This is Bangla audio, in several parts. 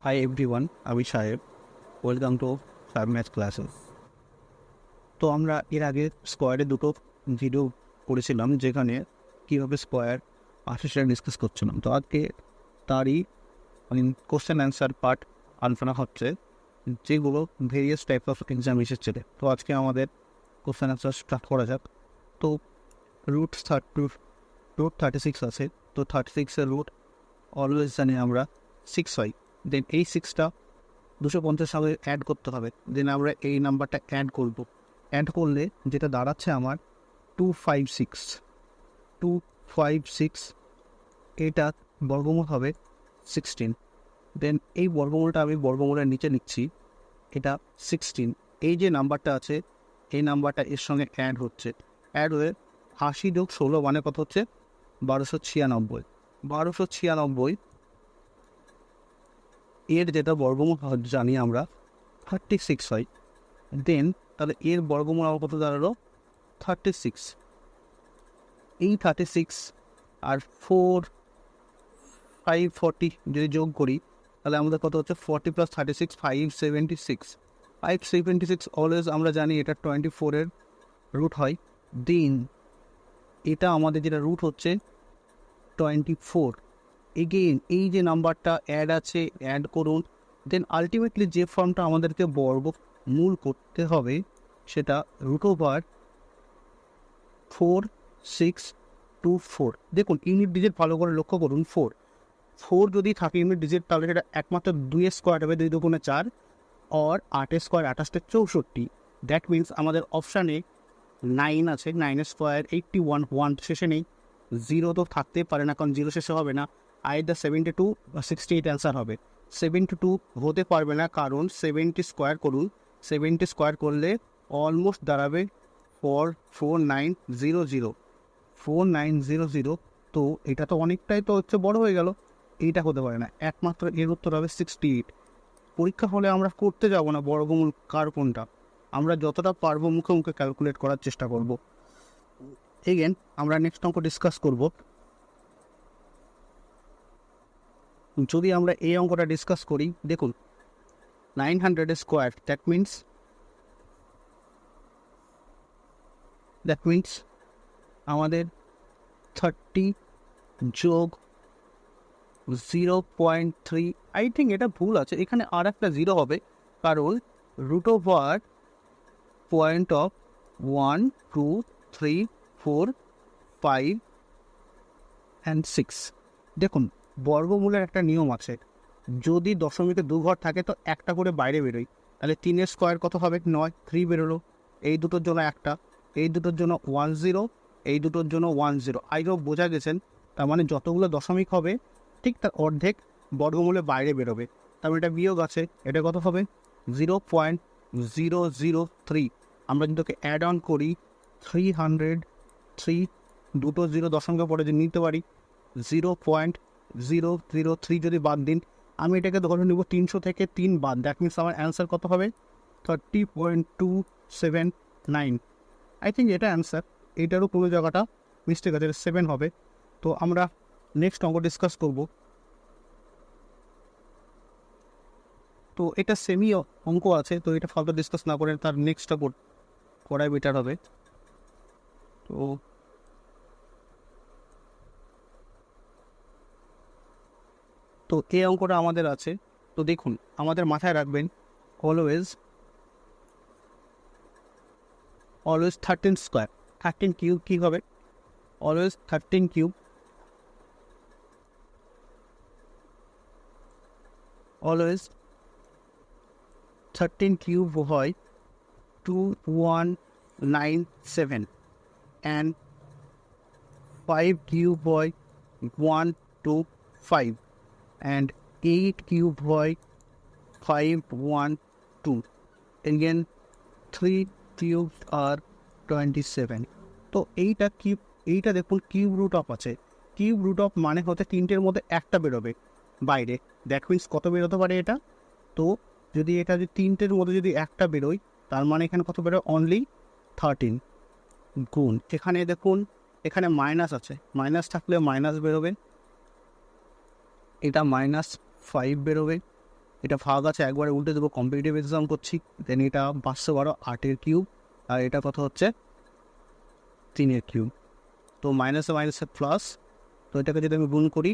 Hi everyone, আমি সাহেব। ওয়েলকাম টু সাহেব ম্যাথ ক্লাসেস। তো আমরা এর আগে স্কোয়ারে দুটো ভিডিও করেছিলাম, যেখানে কীভাবে স্কোয়ার আসে সেটা ডিসকাস করছিলাম। তো আজকে তারই কোশ্চেন অ্যান্সার পার্ট আলোচনা হচ্ছে, যেগুলো ভেরিয়াস টাইপ অফ এক্সাম এসেছিল। তো আজকে আমাদের কোশ্চেন অ্যান্সার স্টার্ট করা যাক। তো রুট 36 আছে। তো 36-এর রুট অলওয়েজ জানি আমরা 6 হয়। দেন এই 6টা 250 সালে অ্যাড করতে হবে। দেন আমরা এই নাম্বারটা অ্যাড করলে যেটা দাঁড়াচ্ছে আমার 256 এটা বর্গমূল হবে 16। দেন এই বর্গমূলটা আমি বর্গমূলের নিচে লিখছি, এটা 16। এই যে নাম্বারটা আছে, এই নাম্বারটা এর সঙ্গে অ্যাড হয়ে 80 যোগ 16 মানে কত হচ্ছে 1296। এর যেটা বর্গমূল জানি আমরা 36 হয়। দেন তাহলে এর বর্গমূল আমার কত দাঁড়ালো 36। এই 36 আর 540 যদি যোগ করি, তাহলে আমাদের কত হচ্ছে 40 + 36 576 অলওয়েজ আমরা জানি এটা 24-এর রুট হয়। দেন এটা আমাদের যেটা রুট হচ্ছে 24। এগেইন এই যে নাম্বারটা অ্যাড করুন। দেন আলটিমেটলি যে ফর্মটা আমাদেরকে বর্গমূল করতে হবে সেটা √4 624। দেখুন ইউনিট ডিজিট ভালো করে লক্ষ্য করুন। 4 যদি থাকে ইউনিট ডিজিট, তাহলে সেটা একমাত্র 2-এর স্কোয়ার হবে, 2 × 4, আর 8-এর স্কোয়ার 28 = 64। দ্যাট মিনস আমাদের অপশানে 9 আছে, 9-এর স্কোয়ার 81, 1 শেষে নেই, 0 তো থাকতেই পারে না, কারণ 0 শেষে হবে না। আইদার 72 বা 68 অ্যান্সার হবে। 72 হতে পারবে না, কারণ 70 স্কোয়ার করুন, 70 স্কোয়ার করলে অলমোস্ট দাঁড়াবে 4900। তো এটা তো অনেকটাই তো হচ্ছে বড় হয়ে গেল, এইটা হতে পারে না। একমাত্র এর উত্তর হবে 68। পরীক্ষা হলে আমরা করতে যাব না বর্গমূল কার কোনটা, আমরা যতটা পারবো মুখে মুখে ক্যালকুলেট করার চেষ্টা করব। এগেন আমরা নেক্সট অঙ্ক ডিসকাস করব। যদি আমরা এই অঙ্কটা ডিসকাস করি, দেখুন 900 স্কোয়ার, দ্যাট মিনস আমাদের 30 যোগ 0.3, আই থিঙ্ক এটা ভুল আছে, এখানে আর একটা 0 হবে, কারণ √পয়েন্ট অফ 1 2 3 4 5 and 6। দেখুন বর্গমূলের একটা নিয়ম আছে, যদি দশমিকে 2 ঘর থাকে তো একটা করে বাইরে বেরোয়। তাহলে 3-এর স্কোয়ার কত হবে 9, 3 বেরোলো। এই দুটোর জন্য একটা, এই দুটোর জন্য 10, এই দুটোর জন্য 10। আই হোপ বোঝা গেছেন। তার মানে যতগুলো দশমিক হবে ঠিক তার অর্ধেক বর্গমূলে বাইরে বেরোবে। তারপর এটা বিয়োগ আছে, এটা কত হবে 0.003। আমরা যদি ওকে অ্যাড অন করি 303, দুটো 0 দশমিকের পরে যদি নিতে পারি 0.003 যদি বাদ দিন, আমি এটাকে ধরে নেব 300 থেকে 3 বাদ। দ্যাট মিনস আমার অ্যান্সার কত হবে 30.279। আই থিঙ্ক এটা অ্যান্সার। এইটারও কোনো জায়গাটা মিস্টেক আছে, 7 হবে। তো আমরা নেক্সট অঙ্ক ডিসকাস করব। তো এটা সেমি অঙ্ক আছে, তো এটা ফালতু ডিসকাস না করে তার নেক্সটটা করাই বেটার হবে। তো এই অঙ্কটা আমাদের আছে। তো দেখুন আমাদের মাথায় রাখবেন অলওয়েজ 13 স্কোয়ার, 13 কিউব কী হবে, অলওয়েজ 13 কিউব, অলওয়েজ 13 কিউব হয় 2197, অ্যান্ড 5 কিউব হয় 125, অ্যান্ড 8 কিউব হয় 512, এগেন 3 কিউব আর 27। তো এইটা দেখুন কিউব রুট অফ আছে। কিউব রুট অফ মানে হতে 3টের মধ্যে একটা বেরোবে বাইরে। দ্যাট মিনস কত বেরোতে পারে এটা, তো যদি 3টের মধ্যে যদি একটা বেরোয়, তার মানে এখানে কত বেরোয় অনলি 13 গুণ। এখানে দেখুন এখানে মাইনাস আছে, মাইনাস থাকলে মাইনাস বেরোবে, এটা -5 বেরোবে, এটা ভাগ আছে, একবারে উল্টে দেবো, কম্পিটিটিভ এক্সাম করছি। দেন এটা 512 8 কিউব, আর এটা কত হচ্ছে 3 কিউব। তো মাইনাসে মাইনাসে প্লাস, তো এটাকে যদি আমি গুণ করি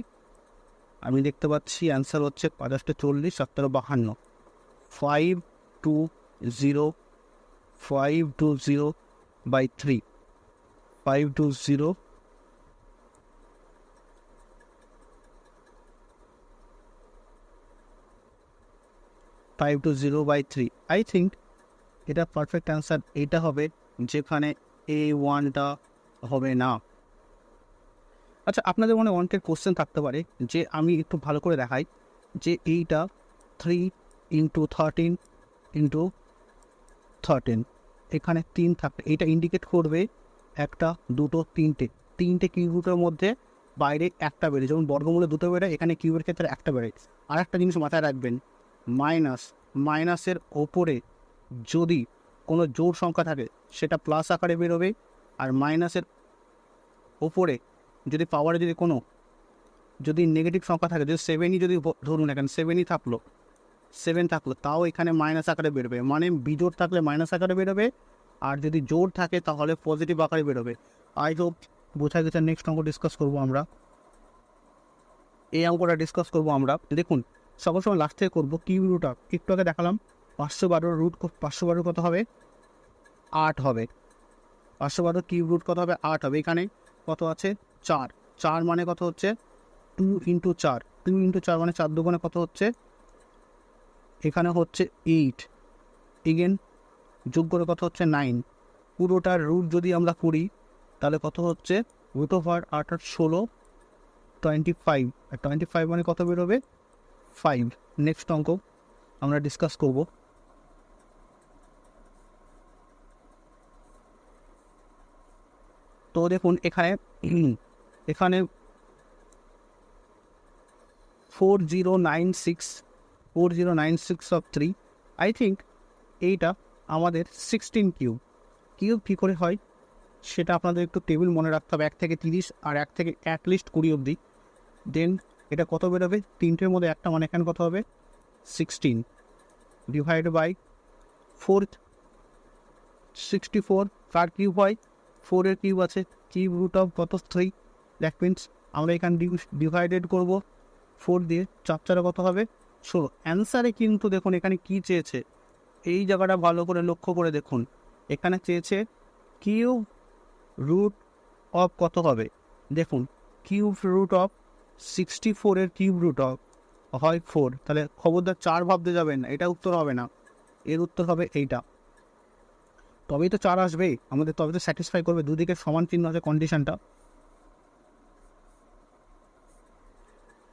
আমি দেখতে পাচ্ছি অ্যান্সার হচ্ছে 5 40 7 52, 520 by 3, 520 by 3। আই থিঙ্ক এটা পারফেক্ট অ্যান্সার এইটা হবে, যেখানে A1টা হবে না। আচ্ছা, আপনাদের মনে অনেকের কোশ্চেন থাকতে পারে যে আমি একটু ভালো করে দেখাই যে এইটা 3 × 13 × 13, এখানে 3 থাকবে, এইটা ইন্ডিকেট করবে 1 2 3টে কিউবের মধ্যে বাইরে একটা বেড়ে, যেমন বর্গমূলে 2টো বেড়ে, এখানে কিউবের ক্ষেত্রে একটা বেড়ে। আর একটা জিনিস মাথায় রাখবেন, মাইনাসের ওপরে যদি কোনো জোড় সংখ্যা থাকে সেটা প্লাস আকারে বেরোবে, আর মাইনাসের ওপরে যদি পাওয়ারে যদি নেগেটিভ সংখ্যা থাকে, যদি 7ই যদি ধরুন এখানে 7ই থাকলো, 7 থাকলো, তাও এখানে মাইনাস আকারে বেরোবে, মানে বিজোড় থাকলে মাইনাস আকারে বেরোবে, আর যদি জোড় থাকে তাহলে পজিটিভ আকারে বেরোবে। আই হোপ বোঝা গেছে। নেক্সট অঙ্ক ডিসকাস করবো আমরা, এই অঙ্কটা ডিসকাস করবো আমরা। দেখুন সবার সময় লাস্ট থেকে করবো কিউব রুট অফ, একটু আগে দেখালাম 512 রুট 512 কত হবে 8 হবে, 512 কিউব রুট কত হবে 8 হবে। এখানে কত আছে 4 মানে কত হচ্ছে 2 × 4, 2 × 4 মানে 4 দুগুণে কত হচ্ছে, এখানে হচ্ছে 8, এগেন যোগ করে কত হচ্ছে 9, পুরোটার রুট যদি আমরা করি তাহলে কত হচ্ছে √8 8 16 25, আর 25 মানে কত বেরোবে 5। নেক্সট অঙ্ক আমরা ডিসকাস করব। তো দেখুন এখানে 4096 অফ 3, আই থিঙ্ক এইটা আমাদের 16 কিউব কী করে হয় সেটা আপনাদের একটু টেবিল মনে রাখতে হবে, 1 থেকে 30 আর 1 থেকে অ্যাটলিস্ট 20 অবধি। দেন এটা কত বেরোবে, 3টের মধ্যে একটা, মানে এখানে কত হবে 16 ডিভাইডেড বাই 4, 64 কার কিউব হয় 4 এর কিউব আছে, কিউব রুট অফ কত 3, দ্যাট মিনস আমরা এখানে ডিভাইডেড করব 4 দিয়ে, 4 4 কত হবে 16। অ্যান্সারে কিন্তু দেখুন এখানে কি চেয়েছে, এই জায়গাটা ভালো করে লক্ষ্য করে দেখুন, এখানে চেয়েছে কিউব রুট অফ কত হবে, দেখুন কিউব রুট অফ 64 এর কিউব রুট অফ হয় 4, তাহলে খবরদার 4 ভাবতে যাবেন না, এটা উত্তর হবে না, এর উত্তর হবে এইটা। তবেই তো 4 আসবে আমাদের, তবে তো স্যাটিসফাই করবে, দুদিকে সমান চিহ্ন আছে কন্ডিশনটা।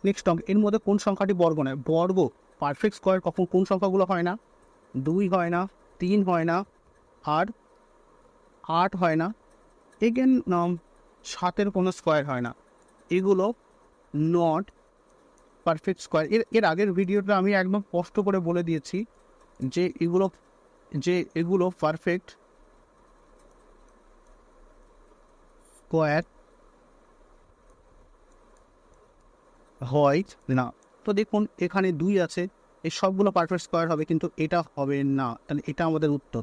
নেক্সট অঙ্ক, এর মধ্যে কোন সংখ্যাটি বর্গ নয়, বর্গ পারফেক্ট স্কোয়ার কখন কোন সংখ্যাগুলো হয় না, 2 হয় না, 3 হয় না, আর 8 হয় না, এগেন 7-এর কোনো স্কোয়ার হয় না, এগুলো নট পারফেক্ট স্কোয়ার। এর আগের ভিডিওটা আমি একদম স্পষ্ট করে বলে দিয়েছি যে এগুলো পারফেক্ট স্কোয়ার হয় না। তো দেখুন এখানে 2 আছে, এই সবগুলো পারফেক্ট স্কোয়ার হবে, কিন্তু এটা হবে না, তাহলে এটা আমাদের উত্তর।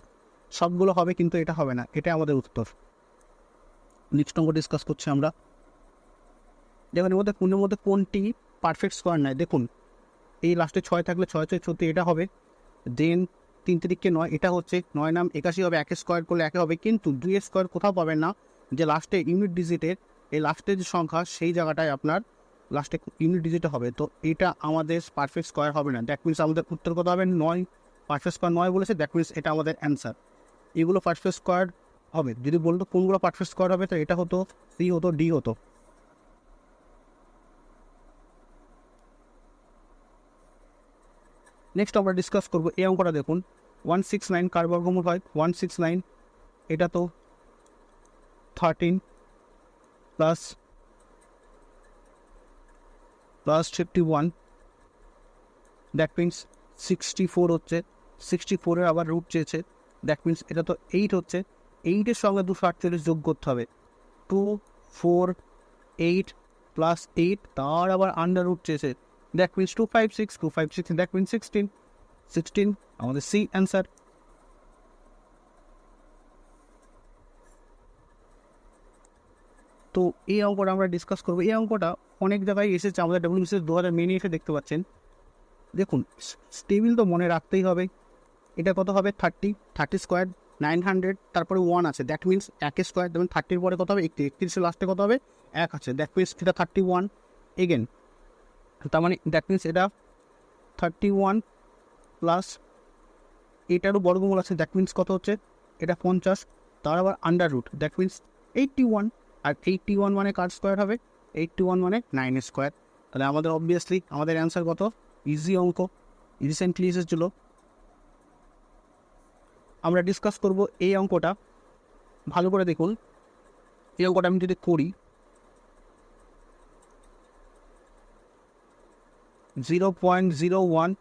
সবগুলো হবে কিন্তু এটা হবে না, এটা আমাদের উত্তর। নেক্সট অঙ্ক ডিসকাস করছি আমরা। দেখুন এর মধ্যে কোনের মধ্যে কোনটি পারফেক্ট স্কোয়ার নয়, দেখুন এই লাস্টে 6 থাকলে 6 6 34 এটা হবে, দেন 3 3 9 এটা হচ্ছে 9 নাম 81 হবে, 1 স্কোয়ার করলে 1 হবে, কিন্তু 2 এর স্কোয়ার কোথাও পাবেন না, যে লাস্টে ইউনিট ডিজিটের এই লাস্টের যে সংখ্যা সেই জায়গাটায় আপনার লাস্টে ইউনিট ডিজিটে হবে, তো এটা আমাদের পারফেক্ট স্কোয়ার হবে না। দ্যাট মিনস আমাদের উত্তর কত হবে 9, পারফেক্ট স্কোয়ার 9 বলেছে, দ্যাট মিনস এটা আমাদের অ্যান্সার। এগুলো পারফেক্ট স্কোয়ার হবে, যদি বলতো কোনগুলো পারফেক্ট স্কোয়ার হবে তো এটা হতো সি হতো, ডি হতো। নেক্সট আমরা ডিসকাস করবো এই অঙ্কটা, দেখুন 169 কার বর্গমূল হয়, 169 এটা তো 13 প্লাস 51, দ্যাট মিনস 64 হচ্ছে, 64-এর আবার রুট চেয়েছে, দ্যাট মিনস এটা তো 8 হচ্ছে, 8-এর সঙ্গে 248 যোগ করতে হবে, 2 4 8 + 8, তার আবার আন্ডার রুট চেয়েছে, দ্যাট মিনস 256 দ্যাট মিনস 16 আমাদের সি অ্যান্সার। তো এই অঙ্কটা আমরা ডিসকাস করবো। এই অঙ্কটা অনেক জায়গায় এসেছে, আমাদের WBCS 2000 মেনে এসে দেখতে পাচ্ছেন। দেখুন টেবিল তো মনে রাখতেই হবে। এটা কত হবে 30 স্কোয়ার 900, তারপরে 1 আছে, দ্যাট মিনস 1 স্কোয়ার, যেমন 30 পরে কত হবে 31, লাস্টে কত হবে 1 আছে, দ্যাট মিনস এটা 31 এগেন। তার মানে দ্যাট মিনস এটা 31 প্লাস এটারও বর্গমূল আছে, দ্যাট মিনস কত হচ্ছে এটা 50, তার আবার আন্ডার রুট, দ্যাট মিনস 81। আর 81 মানে কার স্কোয়ার হবে, 81 মানে 9 স্কোয়ার। তাহলে আমাদের অবভিয়াসলি আমাদের অ্যান্সার কত, ইজি অঙ্ক, রিসেন্টলি এসেছিলো। আমরা ডিসকাস করব এই অঙ্কটা, ভালো করে দেখুন। এই অঙ্কটা আমি যদি করি 0.01,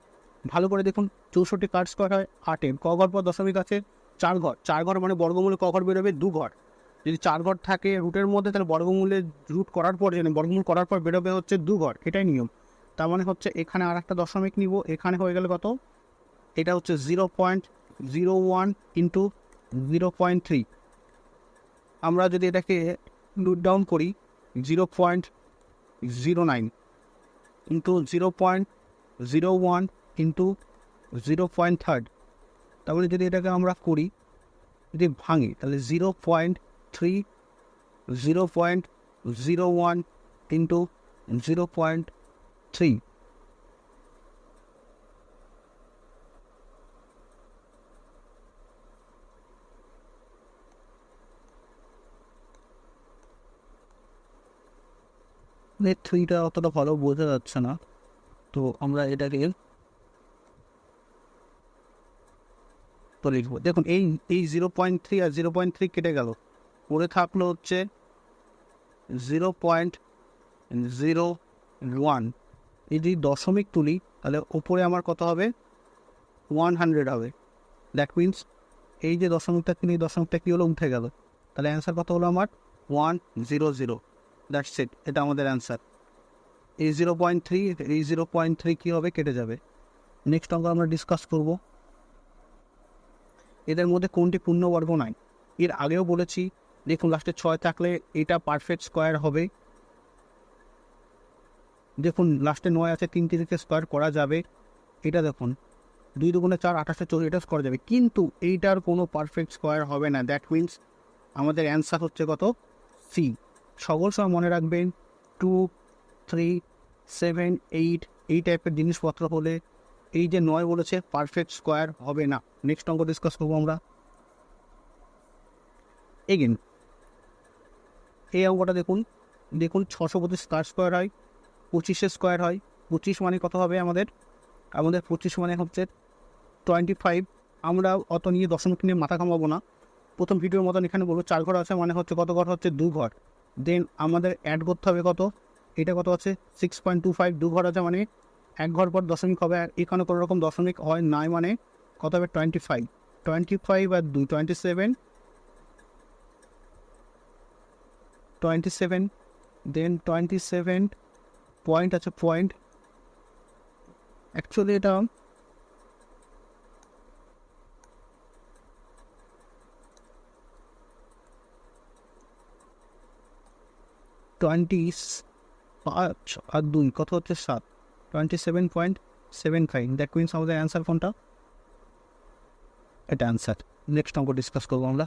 ভালো করে দেখুন 64 কার স্কোয়ার হয় 8-এর, ক ঘর পর দশমিক আছে 4 ঘর, 4 ঘর মানে বর্গমূলে ক ঘর বেরোবে 2 ঘর। যদি 4 ঘর থাকে রুটের মধ্যে, তাহলে বর্গমূলে রুট করার পর বর্গমূল করার পর বেরোবে হচ্ছে 2 ঘর, এটাই নিয়ম। তার মানে হচ্ছে এখানে আর একটা দশমিক নিব, এখানে হয়ে গেলে কত, এটা হচ্ছে 0.01 ইন্টু 0.3। আমরা যদি এটাকে নোট ডাউন করি 0.09 ইন্টু 0.01 ইন্টু 0.3, তাহলে যদি এটাকে আমরা করি, যদি ভাঙি তাহলে 0.3 0.01 ইন্টু 0.3, থ্রিটা অতটা ভালো বোঝা যাচ্ছে না, তো আমরা এটাকে তো লিখবো। দেখুন এই 0.3 আর 0.3 কেটে গেল, পরে থাকলো হচ্ছে 0.01। এই যদি দশমিক তুলি তাহলে ওপরে আমার কত হবে 100 হবে, দ্যাট মিনস এই যে দশমিকটা কিনে এই দশমিকটা কী হলো উঠে গেল, তাহলে অ্যান্সার কত হলো আমার 100, দ্যাটস ইট, এটা আমাদের অ্যান্সার। এই 0.3 এই 0.3 কী হবে, কেটে যাবে। নেক্সট অঙ্ক আমরা ডিসকাস করব, এদের মধ্যে কোনটি পূর্ণবর্গ নয়। এর আগেও বলেছি, দেখুন লাস্টে 6 থাকলে এটা পারফেক্ট স্কোয়ার হবে। দেখুন লাস্টে 9 আছে, 3 3কে স্কোয়ার করা যাবে। এটা দেখুন 2 2 4 28 4, এটা করা যাবে, কিন্তু এইটার কোনো পারফেক্ট স্কোয়ার হবে না, দ্যাট মিনস আমাদের অ্যান্সার হচ্ছে কত, সি। সকল সময় মনে রাখবেন 2 3 7 8 এই টাইপের জিনিসপত্র হলে এই যে 9 বলেছে পারফেক্ট স্কোয়ার হবে না। নেক্সট অঙ্ক ডিসকাস করবো আমরা। এগেন এই অঙ্কটা দেখুন 625 কার স্কোয়ার হয়, 25 স্কোয়ার হয়, 25 মানে কত হবে আমাদের 25 মানে হচ্ছে 25। আমরা অত নিয়ে দশমিক নিয়ে মাথা কামাবো না, প্রথম ভিডিওর মতন এখানে বলবো 4 ঘর আছে মানে হচ্ছে কত ঘর হচ্ছে 2 ঘর। দেন আমাদের অ্যাড করতে হবে কত, এটা কত আছে 6.25, 2 ঘর আছে মানে 1 ঘর পর দশমিক হবে, আর এখানে কোনো রকম দশমিক হয় নাই মানে কত হবে 25 আর 2 27, দেন 27 পয়েন্ট আছে, পয়েন্ট অ্যাকচুয়ালি এটা 25 আর 2 কত হচ্ছে 7, 27.75, দ্যাট মিনস আমাদের অ্যান্সার কোনটা, এটা অ্যান্সার। নেক্সট অঙ্ক ডিসকাস করবো আমরা।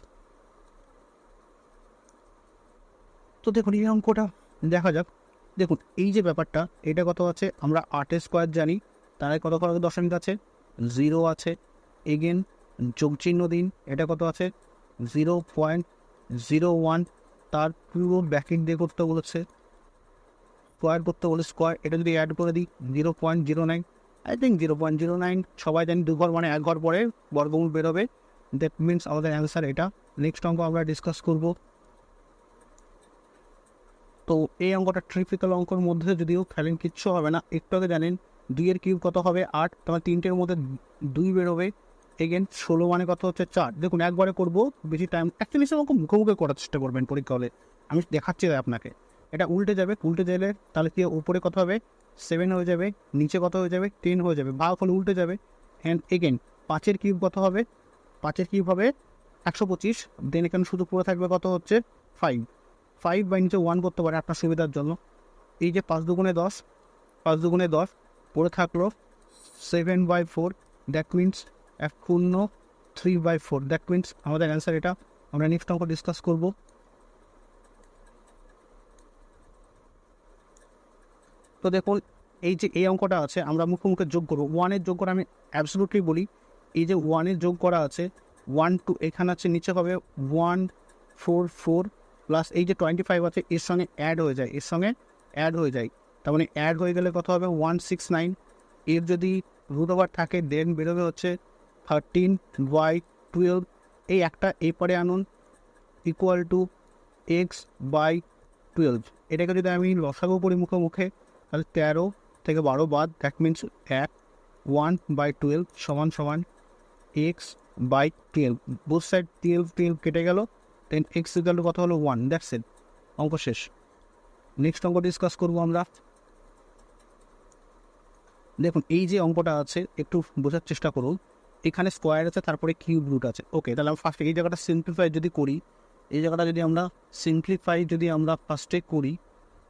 তো দেখুন এই অঙ্কটা দেখা যাক। দেখুন এই যে ব্যাপারটা, এটা কত আছে, আমরা 8 স্কোয়ার জানি, তার কত কত দশমিক আছে 0 আছে, এগেন যোগ চিহ্ন দিন, এটা কত আছে 0.01, তার পুরো ব্যাকিং দিয়ে করতে বলেছে, স্কোয়ার করতে বলে স্কোয়ার, এটা যদি অ্যাড করে দিই 0.09, আই থিঙ্ক 0.09, সবাই জানি 2 ঘর মানে 1 ঘর পরে বর্গমূল বেরোবে, দ্যাট মিনস আমাদের অ্যান্সার এটা। নেক্সট অঙ্ক আমরা ডিসকাস করব। তো এই অঙ্কটা ট্রিপিক্যাল অঙ্কর মধ্যে যদিও খেলেন কিচ্ছু হবে না, একটু আগে জানেন 2 এর কিউব কত হবে 8, তোমার 3টের মধ্যে 2 বেরোবে, এগেন 16 মানে কত হচ্ছে 4। দেখুন একবারে করবো, বেশি টাইম অ্যাকচুয়ালি সব অঙ্ক মুখে করার চেষ্টা করবেন পরীক্ষা হলে, আমি দেখাচ্ছি আপনাকে। এটা উল্টে যাবে, উল্টে গেলে তাহলে কি উপরে কত হবে 7 হয়ে যাবে, নিচে কত হয়ে যাবে 10 হয়ে যাবে, ভাগ হলে উল্টে যাবে। অ্যান্ড এগেন 5-এর কিউব কত হবে, 5-এর কিউব হবে 125। দেন এখানে শুধু পড়ে থাকবে কত হচ্ছে 5 বাই নিচে 1 করতে পারে আপনার সুবিধার জন্য। এই যে 5 দুগুণে 10, 5 দুগুণে 10 পড়ে থাকলো 7/4, দ্যাট মিনস 3/4, দ্যাট মিনস আমাদের অ্যান্সার এটা। আমরা নেক্সট অঙ্ক ডিসকাস করবো। তো দেখুন এই যে এই অঙ্কটা আছে আমরা মুখে যোগ করবো। 1-এর যোগ করা আমি অ্যাবসলুটলি বলি, এই যে 1-এর যোগ করা আছে 1 2 এখানে আছে, নিচে হবে 144 প্লাস এই যে 25 আছে এর সঙ্গে অ্যাড হয়ে যায়, এর সঙ্গে অ্যাড হয়ে যায়, তার মানে অ্যাড হয়ে গেলে কত হবে 169। এর যদি রুট ওভার থাকে দেন বেরোবে হচ্ছে 13/12। এই একটা এই পরে আনুন ইকুয়াল টু x/12। এটাকে যদি আমি লসাগু করি মুখে তাহলে 13 থেকে 12 বাদ, দ্যাট মিনস 1/12 সমান x/12। বোথ সাইড 12 কেটে গেল, দেন x ইকুয়াল টু কত হলো 1, দ্যাটস ইট, অঙ্ক শেষ। নেক্সট অঙ্ক ডিসকাস করবো আমরা। দেখুন এই যে অঙ্কটা আছে একটু বোঝার চেষ্টা করুন। এখানে স্কোয়ার আছে, তারপরে কিউব রুট আছে। ওকে, তাহলে আমরা ফার্স্টে এই জায়গাটা সিম্পলিফাই যদি করি, এই জায়গাটা যদি আমরা সিম্পলিফাই যদি আমরা ফার্স্টে করি,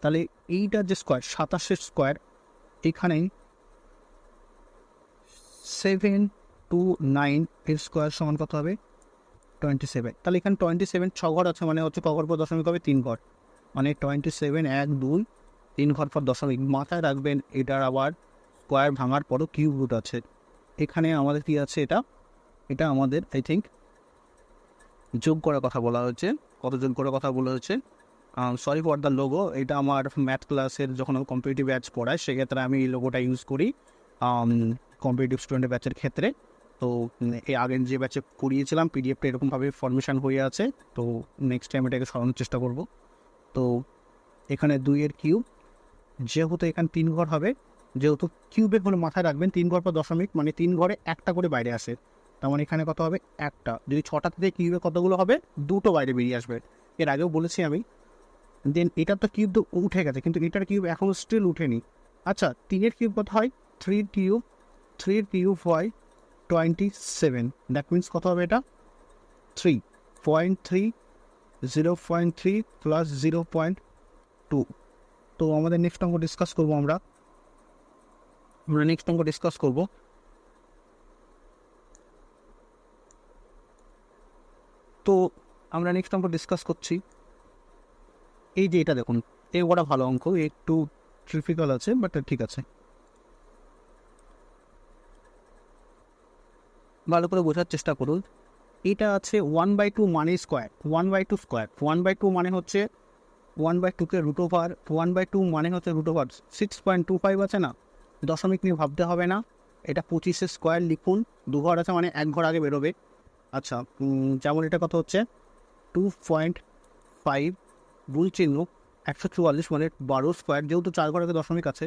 তাহলে এইটার যে স্কোয়ার 27-এর স্কোয়ার, এখানে 7 2 9 এর স্কোয়ার সমান কত হবে 27। তাহলে এখানে 27 6 ঘর আছে, মানে হচ্ছে ক ঘর পর দশমিক হবে 3 ঘর, মানে 27 1 2 3 ঘর পর দশমিক। মাথায় রাখবেন এটার আবার স্কোয়ার ভাঙার পরও কিউব রুট আছে। এখানে আমাদের কি আছে, এটা আমাদের আই থিঙ্ক যোগ করার কথা বলা হয়েছে। কত যোগ করার কথা বলা হয়েছে, সরি ফর দ্য লোগো। এটা আমার ম্যাথ ক্লাসের যখন আমি কম্পিটিটিভ ব্যাচ পড়াই সেক্ষেত্রে আমি এই লোগোটা ইউজ করি কম্পিটিটিভ স্টুডেন্টের ব্যাচের ক্ষেত্রে। তো এই আগের যে ব্যাচে পড়িয়েছিলাম পিডিএফটা এরকমভাবে ফরমেশন হয়ে আছে, তো নেক্সট টাইম এটাকে সরানোর চেষ্টা করব। তো এখানে 2-এর কিউব, যেহেতু এখানে 3 ঘর হবে, যেহেতু কিউবের হলে মাথায় রাখবেন 3 ঘর পর দশমিক, মানে 3 ঘরে একটা করে বাইরে আসে, তার মানে এখানে কত হবে একটা। যদি 6টা থেকে কিউবে কতগুলো হবে 2টো বাইরে বেরিয়ে আসবে, এর আগেও বলেছি আমি। দেন এটার তো কিউব তো উঠে গেছে, কিন্তু এটার কিউব এখনও স্টিল উঠেনি। আচ্ছা 3-এর কিউব কত হয় 3 কিউব হয় 27, দ্যাট মিনস কত হবে এটা 3.3 0.3 প্লাস 0.2। তো আমাদের নেক্সট অঙ্ক ডিসকাস করবো আমরা নেক্সট অঙ্ক ডিসকাস করব। তো আমরা নেক্সট অঙ্ক ডিসকাস করছি। এই যে এটা দেখুন, এই ওটা ভালো অঙ্ক, একটু ট্রিফিক্যাল আছে বাট ঠিক আছে, ভালো করে বোঝার চেষ্টা করুন। এটা আছে 1/2 মানে স্কোয়ার, 1/2 স্কোয়ার, 1/2 মানে হচ্ছে 1/2কে রুট ওভার, 1/2 মানে হচ্ছে রুট ওভার 6.25 আছে না, দশমিক নিয়ে ভাবতে হবে না। এটা 25-এর স্কোয়ার লিখুন, 2 ঘর আছে মানে 1 ঘর আগে বেরোবে। আচ্ছা যেমন এটা কত হচ্ছে 2.5 ভুল চিহ্ন 144 মানে 12 স্কোয়ার, যেহেতু 4 ঘর আগে দশমিক আছে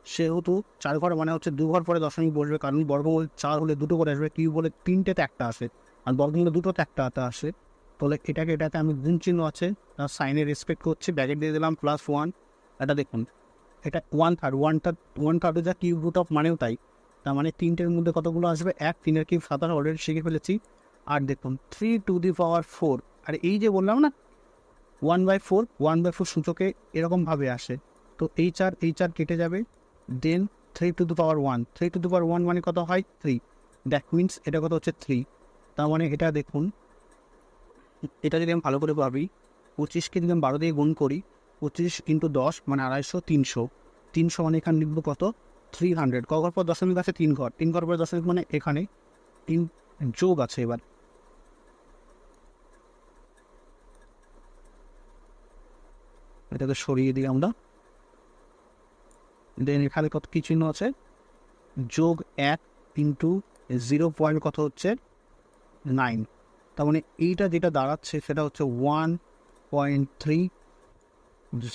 সেহেতু 4 ঘর মানে হচ্ছে 2 ঘর পরে দশমিক বসবে, কারণ বর্গমূল 4 হলে 2টো করে আসবে, কিউব বলে 3টেতে একটা আসে, আর বর্গমূলে 2টোতে একটা আসে। তাহলে এটাতে আমি গুণ চিহ্ন আছে তার সাইনের রেসপেক্ট করছি, ব্যাকেট দিয়ে দিলাম +1। এটা দেখুন এটা 1/3 যা কিউব রুট অফ মানেও তাই, তার মানে 3টের মধ্যে কতগুলো আসবে 1, 3-এর কিউব 27 অলরেডি শিখে ফেলেছি। আর দেখুন 3⁴, আর এই যে বললাম না 1/4 সূচকে এরকমভাবে আসে, তো এই 4 কেটে যাবে, দেন 3⁴ মানে কত হয় 3, দ্যাট মিনস এটা কত হচ্ছে 3। তার মানে এটা দেখুন, এটা যদি আমি ভালো করে ভাবি 25কে যদি আমি 12 দিয়ে গুণ করি, 25 × 10 মানে 250, 300 মানে এখানে লিখবো কত 300। ক ঘর পর দশমিক আছে 3 ঘর, 3 ঘর পর দশমিক মানে এখানে 3 যোগ আছে। এবার এটাকে সরিয়ে দিই আমরা, দেন এখানে কত কি চিহ্ন আছে যোগ 1 ইন্টু 0. কত হচ্ছে 9, তার মানে এইটা যেটা দাঁড়াচ্ছে সেটা হচ্ছে 1.3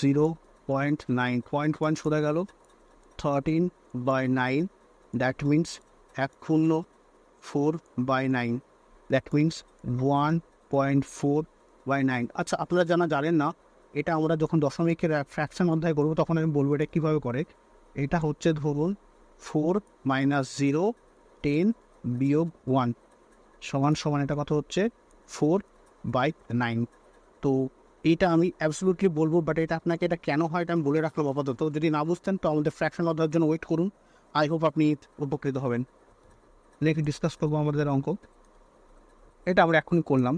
0.9, 0.1 সরে গেল 13/9, দ্যাট মিনস 104/9, দ্যাট মিনস 1.4/9। আচ্ছা আপনারা জানেন না, এটা আমরা যখন দশমিকের ফ্র্যাকশন অধ্যায় করবো তখন আমি বলবো এটা কীভাবে করে। এটা হচ্ছে ধরুন 4 মাইনাস 0 10 বিয়োগ 1 সমান সমান এটা কত হচ্ছে 4/9। তো এটা আমি অ্যাবসলিউটলি বলবো, বাট এটা আপনাকে এটা কেন হয় এটা আমি বলে রাখলাম আপাতত। যদি না বুঝতেন তো আমাদের ফ্র্যাকশন অধ্যায়ের জন্য ওয়েট করুন। আই হোপ আপনি উপকৃত হবেন। নেক্সট ডিসকাস করবো আমাদের অঙ্ক। এটা আমরা এখনই করলাম,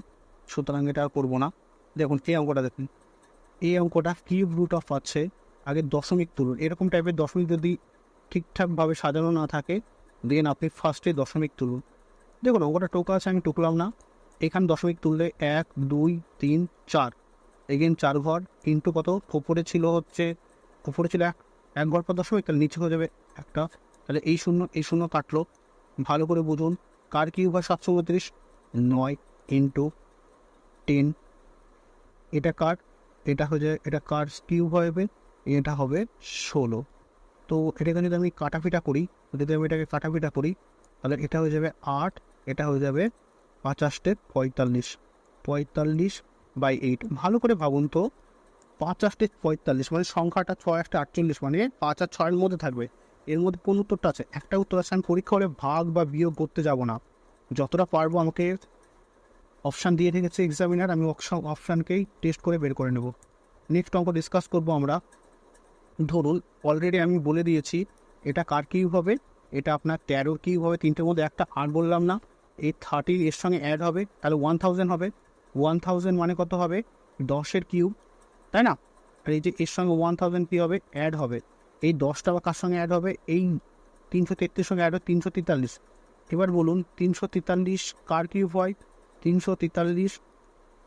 সুতরাং এটা আর করবো না। দেখুন এই অঙ্কটা দেখুন, এই অঙ্কটা কিউব রুট অফ আছে, আগে দশমিক তুলুন। এরকম টাইপের দশমিক যদি ঠিকঠাকভাবে সাজানো না থাকে দেন আপনি ফার্স্টে দশমিক তুলুন। দেখুন অঙ্কটা টোকা আছে, আমি টুকলাম না। এখানে দশমিক তুললে 1 2 3 4, এগেন 4 ঘর ইন্টু কত, ওপরে ছিল এক ঘর পর দশমিক, তাহলে নিচে হয়ে যাবে একটা। তাহলে এই শূন্য কাটলো। ভালো করে বুঝুন, কার কিউব হয় 729, 9 ইন্টু 10। এটা কার, এটা হয়ে যায়, এটা কার কিউব হবে, এটা হবে 16। তো এটাকে যদি আমি কাটাপিটা করি, তাহলে এটা হয়ে যাবে 8, এটা হয়ে যাবে 50 45, 45/8। ভালো করে ভাবুন তো, 50 45 মানে সংখ্যাটা 6 1 48, মানে 5 আর 6-এর মধ্যে থাকবে। এর মধ্যে কোন উত্তরটা আছে? একটা উত্তর আছে। আমি পরীক্ষা হলে ভাগ বা বিয়োগ করতে যাব না, যতটা পারবো আমাকে অপশান দিয়ে রেখেছে এক্সামিনার, আমি অপশানকেই টেস্ট করে বের করে নেব। নেক্সট অঙ্ক ডিসকাস করবো আমরা। ধরুন অলরেডি আমি বলে দিয়েছি এটা কার কিউব হবে, এটা আপনার 13 কিউব হবে। তিনটের মধ্যে একটা আর বললাম না, এই 30 এর সঙ্গে অ্যাড হবে, তাহলে 1000 হবে। 1000 মানে কত হবে? 10-এর কিউব, তাই না? আর এই যে এর সঙ্গে 1000 কী হবে? অ্যাড হবে। এই 10টা আবার কার সঙ্গে অ্যাড হবে? এই 333 সঙ্গে অ্যাড হবে 343। এবার বলুন 343 কার কিউব হয়? 343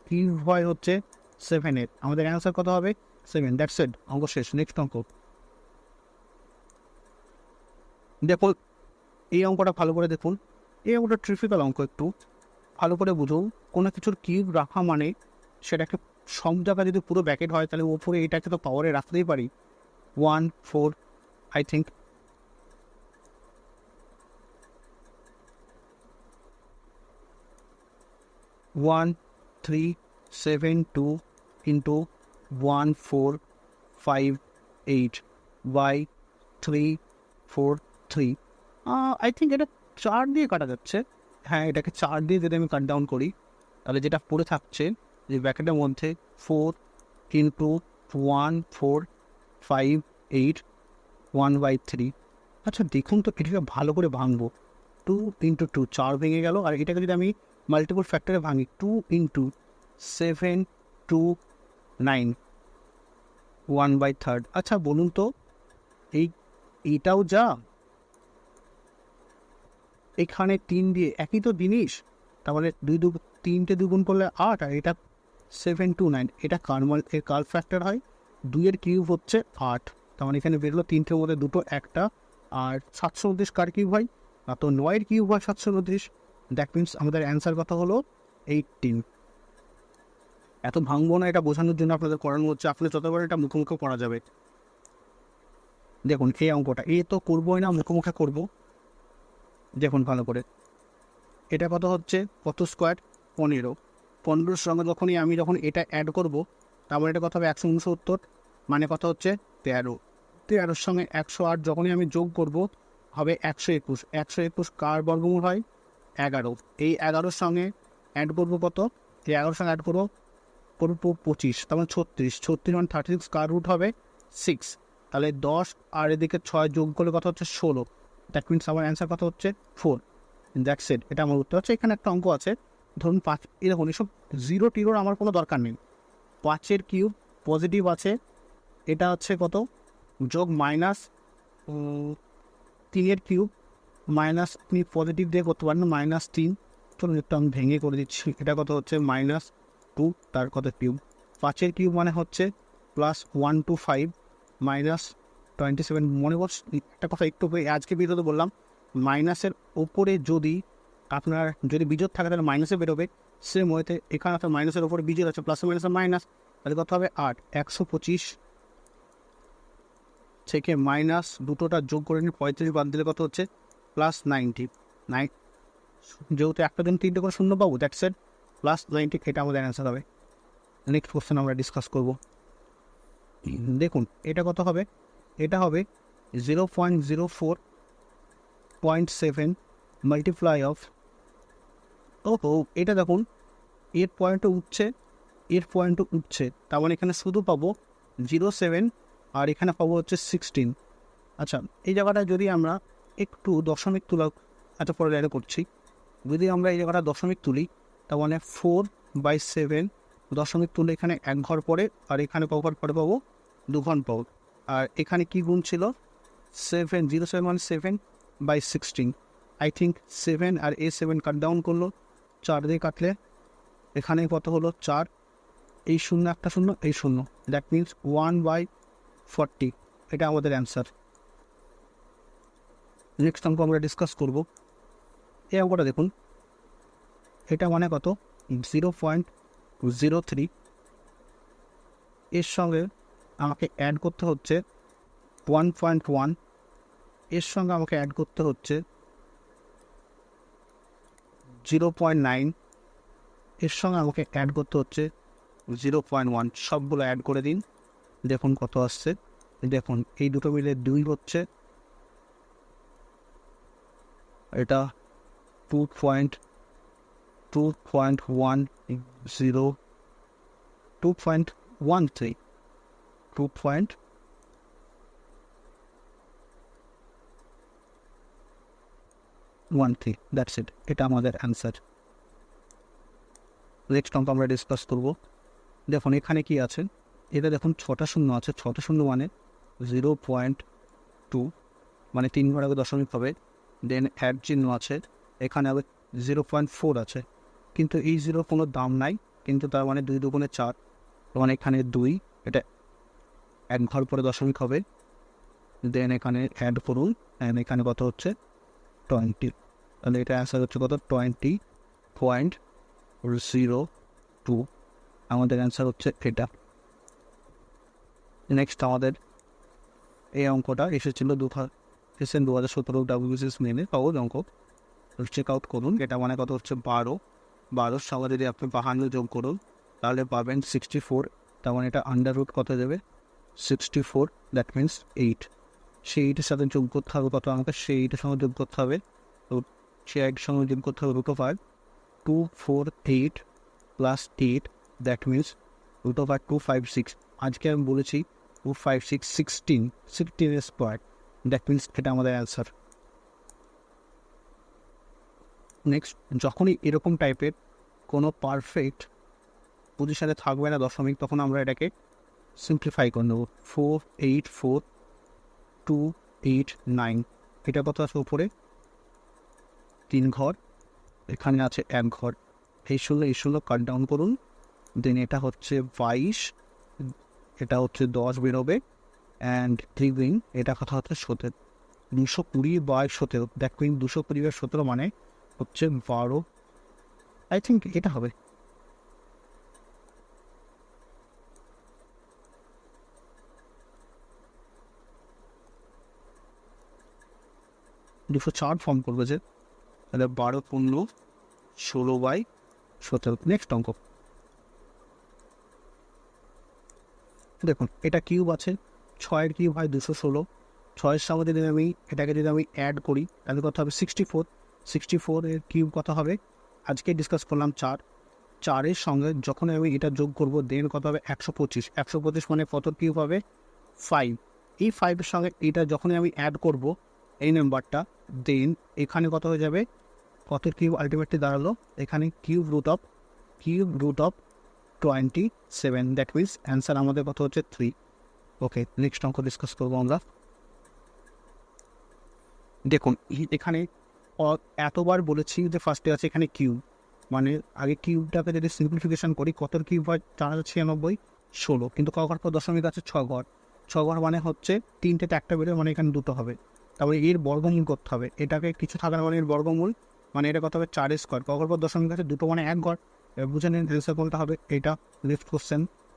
কিউব হয় হচ্ছে 7-এর। আমাদের অ্যান্সার কত হবে? 7। দ্যাটস ইট, অঙ্ক শেষ। নেক্সট অঙ্ক দেখুন, এই অঙ্কটা ভালো করে দেখুন। এই অঙ্কটা ট্রিফিক্যাল অঙ্ক, একটু ভালো করে বুঝুন। কোনো কিছুর কিউব রাখা মানে সেটাকে সব জায়গা যদি পুরো ব্যাকেট হয় তাহলে ওপরে এটাকে তো পাওয়ারে রাখতেই পারি। 1 4 I think 1 3 7 2 into 1 4 5 8 by 3 4 3। I think এটা 4 দিয়ে কাটা যাচ্ছে। হ্যাঁ, এটাকে 4 দিয়ে যদি আমি কাট ডাউন করি তাহলে যেটা পড়ে থাকছে যে ব্র্যাকেটের মধ্যে 4 ইন্টু 1 4 5 8 1/3। আচ্ছা দেখুন তো, এটাকে ভালো করে ভাঙবো। 2 ইন্টু 2 4 ভেঙে গেল। আর এটাকে যদি আমি মাল্টিপল ফ্যাক্টরে ভাঙি, 2 ইন্টু 7 2 9 1/3। আচ্ছা বলুন তো, এইটাও যা এখানে 3 দিয়ে একই তো জিনিস, তাহলে 3টে দুগুণ করলে 8, আর এটা 7 2 9, এটা এর কার ফ্যাক্টর হয়? 2-এর কিউব হচ্ছে 8। তার মানে এখানে বেরোলো 3টের মধ্যে 2টো একটা। আর 729 কার কিউব হয়? না তো 9-এর কিউব হয় 729। দ্যাট মিনস আমাদের অ্যান্সার কত হলো? 18। এত ভাঙবো না, এটা বোঝানোর জন্য আপনাদের করানো হচ্ছে। আপনি যতবার এটা মুখোমুখি করা যাবে। দেখুন এই অঙ্কটা তো করবোই না, মুখোমুখি করবো। দেখুন ভালো করে, এটা কত হচ্ছে? কত স্কোয়ার? 15। 15-এর সঙ্গে যখন এটা অ্যাড করবো, তারপরে এটা কত হবে? 169, মানে কত হচ্ছে? 13। 13-এর সঙ্গে 108 যখনই আমি যোগ করব হবে 121। 121 কার বর্গমূল হয়? 11। এই 11-এর সঙ্গে অ্যাড করবো কত? এই 11-এর সঙ্গে অ্যাড করবো 25, তার মানে 36। 36 মানে 36 কার রুট হবে? 6। তাহলে 10 আর এদিকে 6 যোগ করলে কত হচ্ছে? 16। দ্যাট মিনস আমার অ্যান্সার কত হচ্ছে? 4। দ্যাটস ইট, এটা আমার উত্তর হচ্ছে। এখানে একটা অঙ্ক আছে, ধরুন 5। এরকম এসব 0 আমার কোনো দরকার নেই। 5-এর কিউব পজিটিভ আছে, এটা হচ্ছে কত? যোগ মাইনাস 3-এর কিউব মাইনাস, আপনি পজিটিভ দিয়ে করতে পারেন -3। চলুন একটু আমি ভেঙে করে দিচ্ছি। এটা কত হচ্ছে? -2 তার কত কিউব। 5-এর কিউব মানে হচ্ছে +125 -27। মনে করছি একটা কথা একটু আজকে ভিডিওতে বললাম, মাইনাসের ওপরে যদি আপনার বিজোড় থাকে তাহলে মাইনাসে বেরোবে। সেম ওয়েতে এখানে আপনার মাইনাসের ওপরে বিজোড় আছে, প্লাসে মাইনাসে মাইনাস, তাহলে কত হবে? 8। 125 থেকে মাইনাস দুটোটা যোগ করে নিয়ে 35 বাদ দিলে কত হচ্ছে? +90। যেহেতু একটা দিন 3টে করে শূন্য পাবো, দ্যাটস ইট, +90। এটা আমাদের অ্যান্সার হবে। নেক্সট কোশ্চেন আমরা ডিসকাস করব। দেখুন এটা কত হবে? এটা হবে 0.04.7 মাল্টিপ্লাই অফ, ও এটা দেখুন এর পয়েন্টও উঠছে, তার মানে এখানে শুধু পাবো 0.7 আর এখানে পাবো হচ্ছে 16। আচ্ছা, এই জায়গাটা যদি আমরা একটু দশমিক তুলা, পরে লাইনে করছি, যদি আমরা এই জায়গাটা দশমিক তুলি, তার মানে 4/7 দশমিক তুলে এখানে 1 ঘর পরে, আর এখানে ক ঘর পরে পাবো, 2 ঘর পাবো। আর এখানে কি গুণ ছিল, 0.7 মানে 7/16। আই থিঙ্ক 7 আর 7 কাট ডাউন করলো, 4 দিয়ে কাটলে এখানে কত হলো, 4, এই শূন্য একটা শূন্য, এই শূন্য, দ্যাট মিনস 1/40। এটা আমাদের অ্যান্সার। নেক্সট অঙ্ক আমরা ডিসকাস করব। এই অঙ্কটা দেখুন, এটা মানে কত, 0.03, এর সঙ্গে আমাকে অ্যাড করতে হচ্ছে 1.1, এর সঙ্গে আমাকে অ্যাড করতে হচ্ছে 0.9, এর সঙ্গে আমাকে অ্যাড করতে হচ্ছে 0.1, সবগুলো অ্যাড করে দিন, দেখুন কত আসছে। দেখুন এই দুটো মিলে 2 হচ্ছে, এটা 2.10, 2.13, 2.13, দ্যাটস ইট, এটা আমাদের অ্যান্সার। নেক্সট অঙ্ক আমরা ডিসকাস করব। দেখুন এখানে কি আছে, এটা দেখুন 6টা শূন্য আছে, 6টা শূন্য মানে 0.2, মানে 3 ঘর আগে দশমিক হবে, দেন অ্যাড চিহ্ন আছে, এখানে আবার 0.4 আছে, কিন্তু এই 0 কোনো দাম নাই, কিন্তু তার মানে 2 দুগুণে 4, মানে এখানে 2, এটা 1 ঘর পরে দশমিক হবে, দেন এখানে অ্যাড করুন, অ্যান্ড এখানে কত হচ্ছে 20, তাহলে এটা অ্যান্সার হচ্ছে কত, 20.02, আমাদের অ্যান্সার হচ্ছে এটা। নেক্সট আমাদের এই অঙ্কটা এসেছিল 2017 WBCS মেনে, সহজ অঙ্ক, চেক আউট করুন। এটা মানে কত হচ্ছে 12 সঙ্গে যদি আপনি 52 যোগ করুন তাহলে পাবেন 64, তার মানে এটা আন্ডার রুট কত দেবে, 64, দ্যাট মিনস 8। সেই 8-এর সাথে যোগ করতে হবে কত, আমাকে সেই 8-এর সঙ্গে যোগ করতে হবে, তো সেই 8-এর সঙ্গে যোগ করতে হবে √5, 248 প্লাস 8, দ্যাট মিনস √256। আজকে আমি বলেছি 256, 16 স্কোয়ার, দ্যাট মিনস এটা আমাদের অ্যান্সার। নেক্সট, যখনই এরকম টাইপের কোনো পারফেক্ট পজিশানে থাকবে না দশমিক, তখন আমরা এটাকে সিম্পলিফাই করে নেব। 484,289, এটা কত আছে উপরে 3 ঘর, এখানে আছে 1 ঘর, এই 16 কাট ডাউন করুন, দেন এটা হচ্ছে 22, এটা হচ্ছে 10 বেরোবে, অ্যান্ড 3 এটা কথা হচ্ছে 17, 220/17, দ্যাট মিন 220/17 মানে হচ্ছে 12, আই থিঙ্ক এটা হবে। দুশো 4 ফর্ম করবে যে, তাহলে 12/15/16/17। নেক্সট অঙ্ক দেখুন, এটা কিউব আছে, 6-এর কিউব হয় 216, 6-এর সঙ্গে যদি আমি এটাকে যদি আমি অ্যাড করি তাহলে কত হবে 64, 64-এর কিউব কত হবে, আজকে ডিসকাস করলাম 4-এর সঙ্গে যখন আমি এটা যোগ করব দেন কত হবে 125, 125 মানে কত কিউব হবে 5, এই 5-এর সঙ্গে এটা যখনই আমি অ্যাড করব এই নাম্বারটা, দেন এখানে কত হয়ে যাবে, কত কিউব আলটিমেটলি দাঁড়ালো, এখানে cube root of 27, that means answer আমাদের কত হচ্ছে 3। ওকে, নেক্সট অঙ্ক ডিসকাস করবো আমরা। দেখুন এখানে এতবার বলেছি যে ফার্স্টে আছে এখানে কিউব, মানে আগে কিউবটাকে যদি সিম্পলিফিকেশন করি কত কিউব হয় 4096, 16, কিন্তু ক ঘর পর দশমিক আছে 6 ঘর, 6 ঘর মানে হচ্ছে 3টেতে একটা বেরোয়, মানে এখানে 2টো হবে, তারপরে এর বর্গমূল করতে হবে, এটাকে কিছু থাকার মানে এর বর্গমূল, মানে এটা কত হবে 4 স্কোয়ার, ক ঘর পর দশমিক আছে 2টো মানে 1 ঘর, বুঝে নিন অ্যান্সার কোনটা হবে, এটা নেক্সট কোশ্চেন।